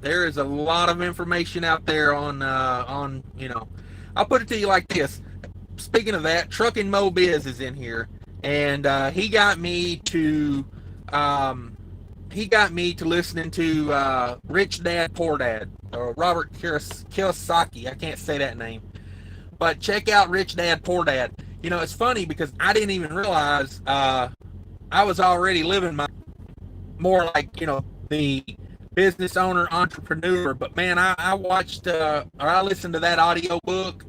There is a lot of information out there on I'll put it to you like this. Speaking of that, Trucking Mo Biz is in here, and he got me to listening to Rich Dad Poor Dad, or Robert Kiyosaki. I can't say that name, but check out Rich Dad Poor Dad. It's funny because I didn't even realize I was already living my more like the business owner entrepreneur. But man, I watched or I listened to that audio book,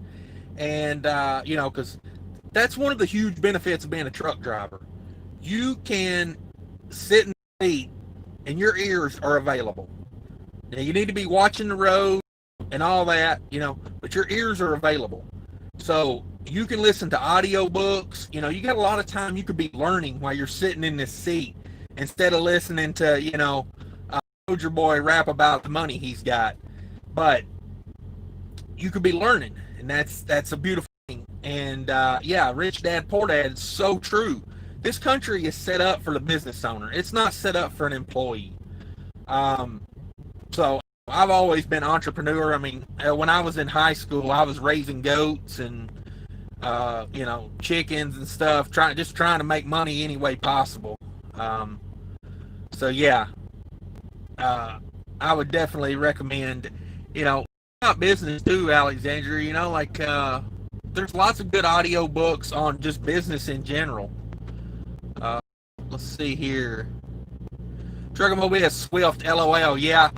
and because that's one of the huge benefits of being a truck driver. You can sit in the seat and your ears are available. Now, you need to be watching the road and all that, but your ears are available. So you can listen to audio books. You got a lot of time you could be learning while you're sitting in this seat instead of listening to, Soldier Boy rap about the money he's got. But you could be learning, and that's a beautiful thing. And Rich Dad Poor Dad is so true. This country is set up for the business owner. It's not set up for an employee. So I've always been entrepreneur. I mean, when I was in high school, I was raising goats and chickens and stuff, trying to make money any way possible. I would definitely recommend, about business too, Alexandria. There's lots of good audio books on just business in general. Let's see here. Trucker Mobile Swift, LOL. Yeah,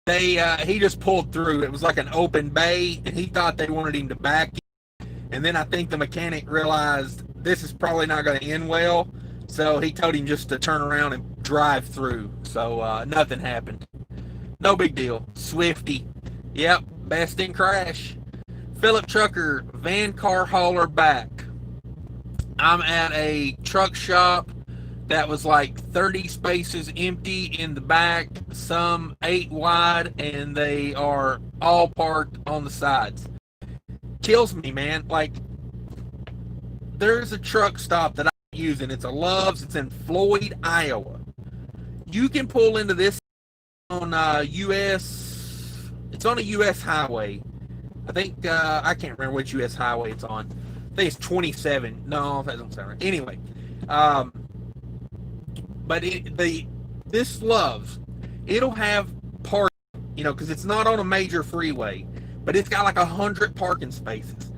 he just pulled through. It was like an open bay, and he thought they wanted him to back in. And then I think the mechanic realized this is probably not going to end well, so he told him just to turn around and drive through. So nothing happened. No big deal. Swifty. Yep, best in crash. Philip Trucker, van car hauler back. I'm at a truck shop that was like 30 spaces empty in the back, some 8 wide, and they are all parked on the sides. Kills me, man. Like, there's a truck stop that I'm using. It's a Love's. It's in Floyd, Iowa. You can pull into this on US. It's on a US highway. I think I can't remember which US highway it's on. I think it's 27. No, that doesn't sound right. Anyway, but this Love's, it'll have parking, you know, because it's not on a major freeway, but it's got like 100 parking spaces.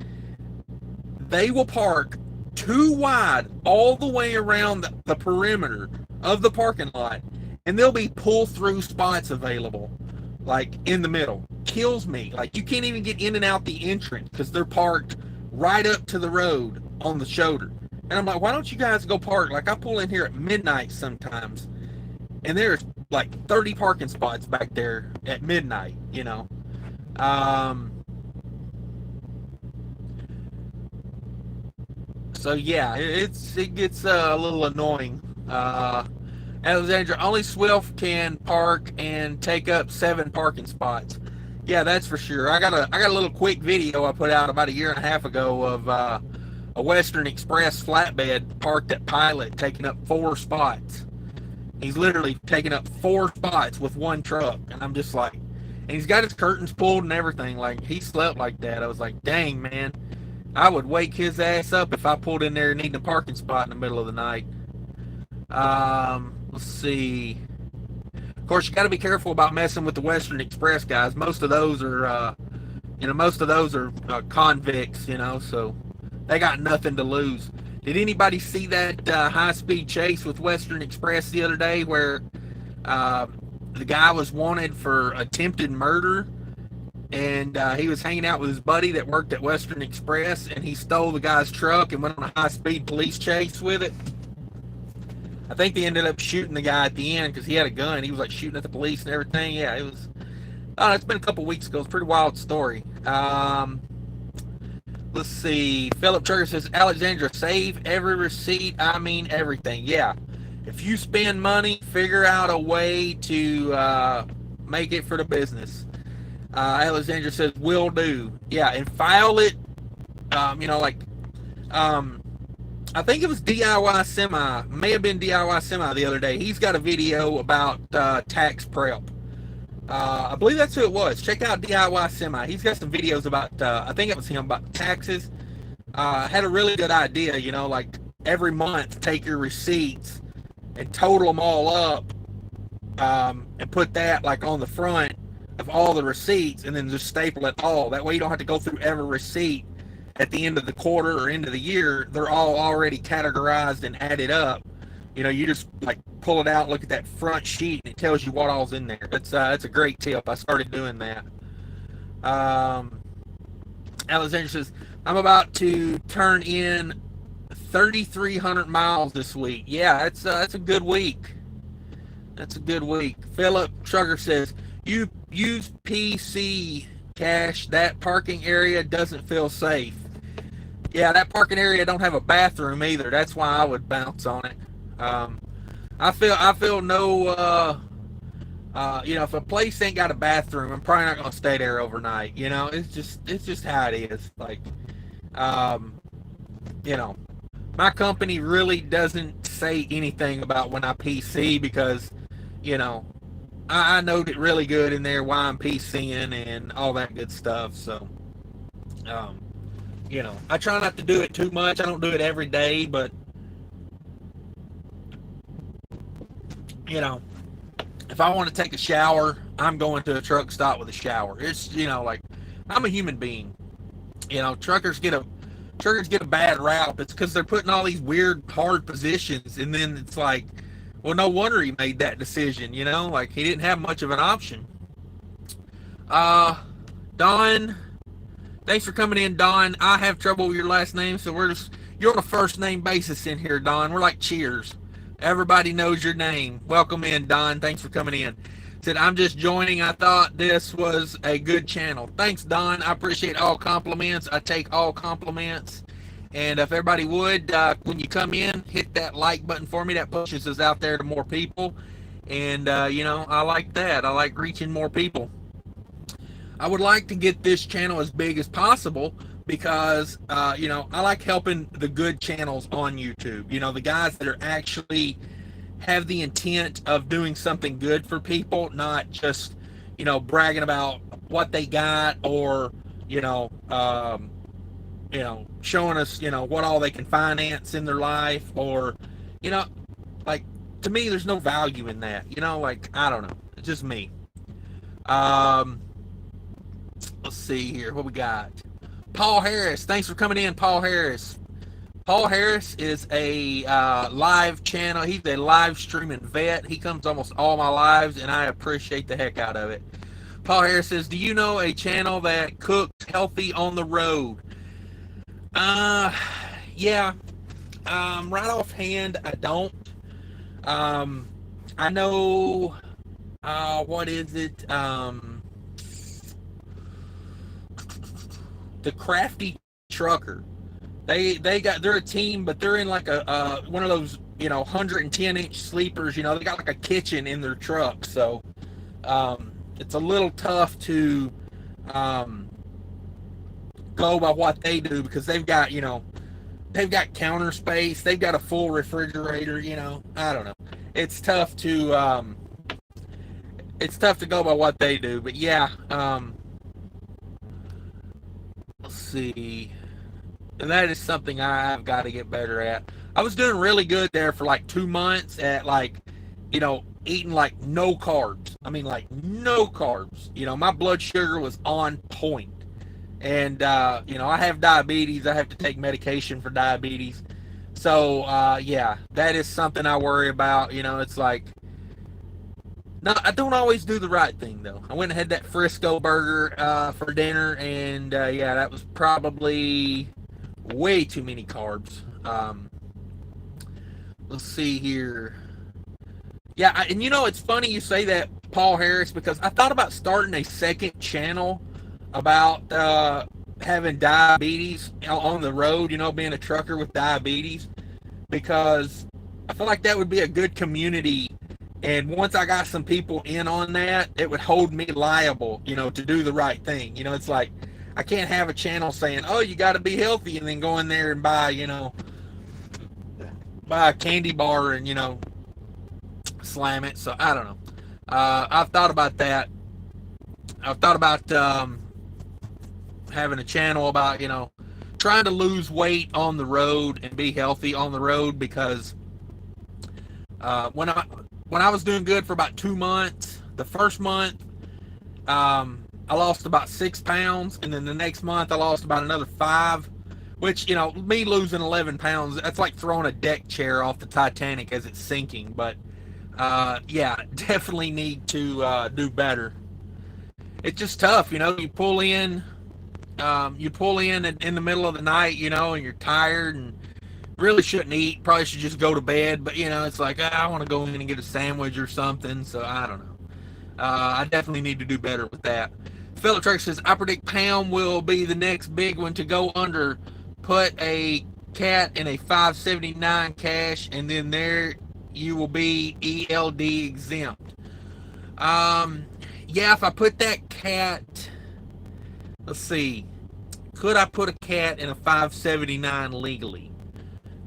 They will park 2 wide all the way around the perimeter of the parking lot, and there'll be pull-through spots available, like in the middle. Kills me. Like, you can't even get in and out the entrance because they're parked right up to the road on the shoulder. And I'm like, why don't you guys go park? Like, I pull in here at midnight sometimes, and there's like 30 parking spots back there at midnight, you know. So yeah, it gets a little annoying. Alexandra, only Swift can park and take up 7 parking spots. Yeah, that's for sure. I got a little quick video I put out about a year and a half ago of a Western Express flatbed parked at Pilot, taking up 4 spots. He's literally taking up 4 spots with one truck, and I'm just like, and he's got his curtains pulled and everything. Like, he slept like that. I was like, dang, man, I would wake his ass up if I pulled in there needing a parking spot in the middle of the night. Let's see. Of course, you got to be careful about messing with the Western Express guys. Most of those are, convicts, you know, so they got nothing to lose. Did anybody see that high-speed chase with Western Express the other day where the guy was wanted for attempted murder, and he was hanging out with his buddy that worked at Western Express, and he stole the guy's truck and went on a high-speed police chase with it? I think they ended up shooting the guy at the end because he had a gun. He was like shooting at the police and everything. Yeah, it was. Oh, it's been a couple weeks ago. It's a pretty wild story. Let's see. Philip Trigger says, Alexandra, save every receipt. I mean everything. Yeah. If you spend money, figure out a way to make it for the business. Alexandra says, will do. Yeah, and file it. I think it was DIY Semi. May have been DIY Semi the other day. He's got a video about tax prep. I believe that's who it was. Check out DIY Semi. He's got some videos about, I think it was him, about taxes. Had a really good idea, you know, like every month take your receipts and total them all up, and put that like on the front of all the receipts, and then just staple it all. That way you don't have to go through every receipt at the end of the quarter or end of the year. They're all already categorized and added up. You know, you just like pull it out, look at that front sheet, and it tells you what all's in there. That's a great tip. I started doing that. Alexander says, I'm about to turn in 3,300 miles this week. Yeah, that's a good week. That's a good week. Philip Trugger says, you use PC Cash. That parking area doesn't feel safe. Yeah, that parking area don't have a bathroom either. That's why I would bounce on it. I feel no, if a place ain't got a bathroom, I'm probably not gonna stay there overnight. You know, it's just how it is. Like, my company really doesn't say anything about when I PC because, I know it really good in there why I'm PCing and all that good stuff. So, I try not to do it too much. I don't do it every day, but, if I want to take a shower, I'm going to a truck stop with a shower. It's, like, I'm a human being. Truckers get a bad rap. It's because they're putting all these weird, hard positions, and then it's like, well, no wonder he made that decision, like he didn't have much of an option. Don, thanks for coming in, Don. I have trouble with your last name, so you're on a first name basis in here, Don. We're like Cheers. Everybody knows your name. Welcome in, Don. Thanks for coming in. Said, I'm just joining. I thought this was a good channel. Thanks, Don. I appreciate all compliments. I take all compliments. And if everybody would, when you come in, hit that like button for me. That pushes us out there to more people. And, I like that. I like reaching more people. I would like to get this channel as big as possible because, I like helping the good channels on YouTube. The guys that are actually have the intent of doing something good for people, not just, bragging about what they got or, showing us, what all they can finance in their life or, like, to me, there's no value in that. I don't know. It's just me. Let's see here. What we got? Paul Harris. Thanks for coming in, Paul Harris. Paul Harris is a live channel. He's a live streaming vet. He comes almost all my lives, and I appreciate the heck out of it. Paul Harris says, do you know a channel that cooks healthy on the road? Yeah. Right offhand, I don't. I know, what is it? The Crafty Trucker. They're a team, but they're in like a one of those 110-inch sleepers. They got like a kitchen in their truck, so it's a little tough to go by what they do because they've got counter space, they've got a full refrigerator. I don't know. It's tough to go by what they do, but yeah. Let's see. And that is something I've got to get better at. I was doing really good there for like 2 months at eating like no carbs. I mean, like no carbs. My blood sugar was on point. And, I have diabetes. I have to take medication for diabetes. So, yeah, that is something I worry about. It's like, no, I don't always do the right thing, though. I went and had that Frisco burger for dinner, and, yeah, that was probably way too many carbs. Let's see here. Yeah, and it's funny you say that, Paul Harris, because I thought about starting a second channel about having diabetes on the road, being a trucker with diabetes, because I feel like that would be a good community. And once I got some people in on that, it would hold me liable, to do the right thing. It's like, I can't have a channel saying, oh, you got to be healthy, and then go in there and buy a candy bar and, slam it. So, I don't know. I've thought about that. I've thought about having a channel about, trying to lose weight on the road and be healthy on the road because when I was doing good for about 2 months, the first month, I lost about 6 pounds, and then the next month I lost about another 5, which, me losing 11 pounds, that's like throwing a deck chair off the Titanic as it's sinking. But, yeah, definitely need to do better. It's just tough, you pull in in the middle of the night, and you're tired and really shouldn't eat. Probably should just go to bed. But, it's like, I want to go in and get a sandwich or something. So, I don't know. I definitely need to do better with that. Philip Trek says, I predict Pam will be the next big one to go under. Put a cat in a 579 cash, and then there you will be ELD exempt. Yeah, if I put that cat, let's see, could I put a cat in a 579 legally?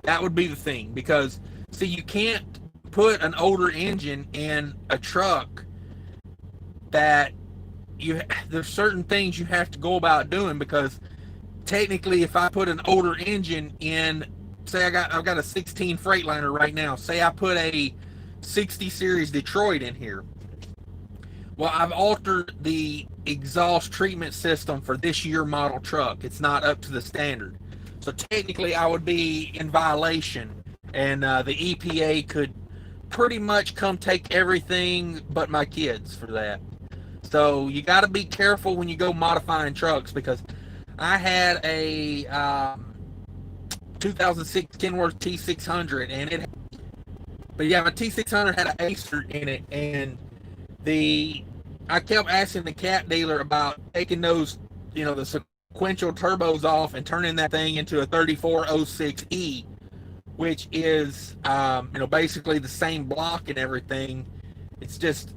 That would be the thing, because, see, you can't put an older engine in a truck that there's certain things you have to go about doing, because technically if I put an older engine in, say I've got a 16 Freightliner right now, say I put a 60 series Detroit in here. Well, I've altered the exhaust treatment system for this year model truck. It's not up to the standard. So technically I would be in violation, and the EPA could pretty much come take everything but my kids for that. So you got to be careful when you go modifying trucks, because I had a 2006 Kenworth T600, and but yeah, my T600 had an Acer in it, and I kept asking the cat dealer about taking those, the sequential turbos off and turning that thing into a 3406E, which is, basically the same block and everything. It's just,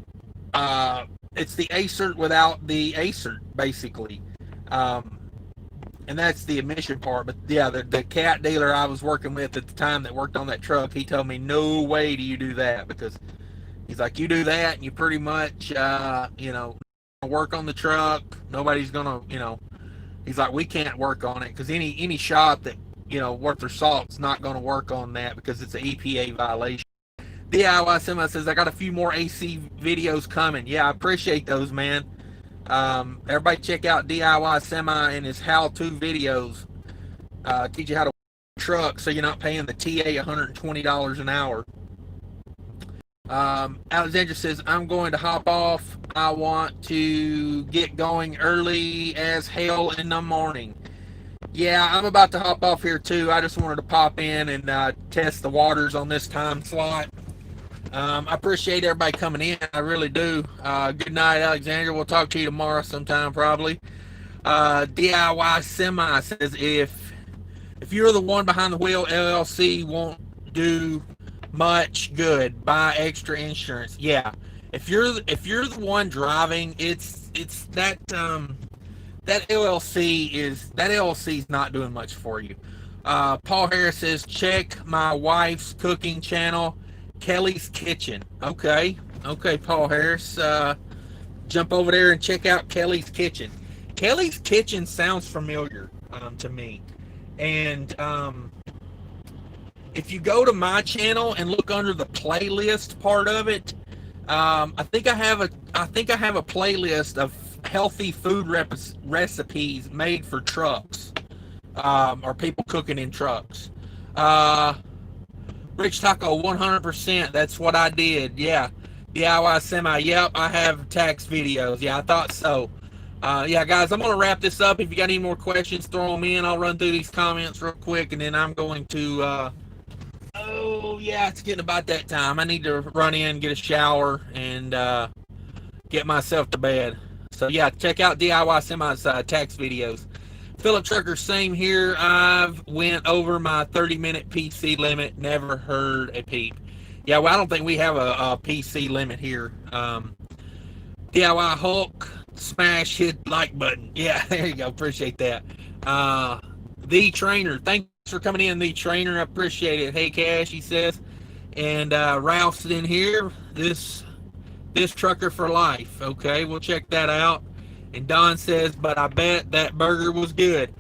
it's the Acert without the Acert, basically. And that's the emission part. But yeah, the cat dealer I was working with at the time that worked on that truck, he told me, no way do you do that, because he's like, you do that and you pretty much, work on the truck. Nobody's gonna, he's like, we can't work on it because any shop that, worth their salt's not going to work on that because it's an EPA violation. DIY Semi says, I got a few more AC videos coming. Yeah, I appreciate those, man. Everybody check out DIY Semi and his how-to videos. Teach you how to work a truck so you're not paying the TA $120 an hour. Alexandra says, I'm going to hop off. I want to get going early as hell in the morning. Yeah, I'm about to hop off here too. I just wanted to pop in and test the waters on this time slot. I appreciate everybody coming in. I really do. Good night, Alexandra. We'll talk to you tomorrow sometime probably. DIY Semi says, if you're the one behind the wheel, LLC won't do much good. Buy extra insurance. Yeah, if you're the one driving, it's that that LLC is not doing much for you. Paul Harris says, check my wife's cooking channel, Kelly's Kitchen. Okay, Paul Harris, jump over there and check out Kelly's Kitchen. Kelly's Kitchen sounds familiar to me, and if you go to my channel and look under the playlist part of it, I think I have a playlist of healthy food recipes made for trucks, or people cooking in trucks. Rich Taco, 100%. That's what I did. Yeah. DIY Semi. Yep, I have tax videos. Yeah, I thought so. Yeah, guys, I'm going to wrap this up. If you got any more questions, throw them in. I'll run through these comments real quick, and then I'm going to, it's getting about that time. I need to run in, get a shower, and get myself to bed. So, yeah, check out DIY Semi's tax videos. Philip Trucker, same here. I've went over my 30-minute PC limit. Never heard a peep. Yeah, well, I don't think we have a PC limit here. DIY Hulk, smash, hit like button. Yeah, there you go. Appreciate that. The Trainer, thanks for coming in, The Trainer. I appreciate it. Hey, Cash, he says. And Ralph's in here. This trucker for life. Okay, we'll check that out. And Don says, but I bet that burger was good.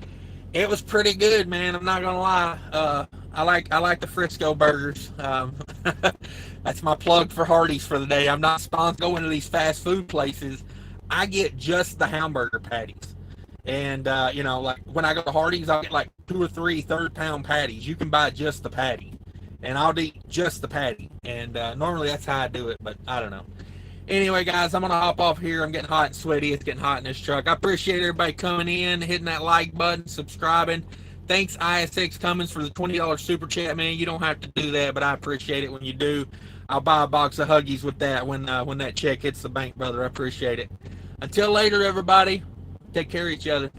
It was pretty good, man. I'm not gonna lie. I like the Frisco burgers. That's my plug for Hardee's for the day. I'm not sponsored going to these fast food places. I get just the hamburger patties. And like when I go to Hardee's, I'll get like 2 or 3 third-pound patties. You can buy just the patty, and I'll eat just the patty. And normally that's how I do it, but I don't know. Anyway, guys, I'm going to hop off here. I'm getting hot and sweaty. It's getting hot in this truck. I appreciate everybody coming in, hitting that like button, subscribing. Thanks, ISX Cummins, for the $20 super chat, man. You don't have to do that, but I appreciate it when you do. I'll buy a box of Huggies with that when that check hits the bank, brother. I appreciate it. Until later, everybody, take care of each other.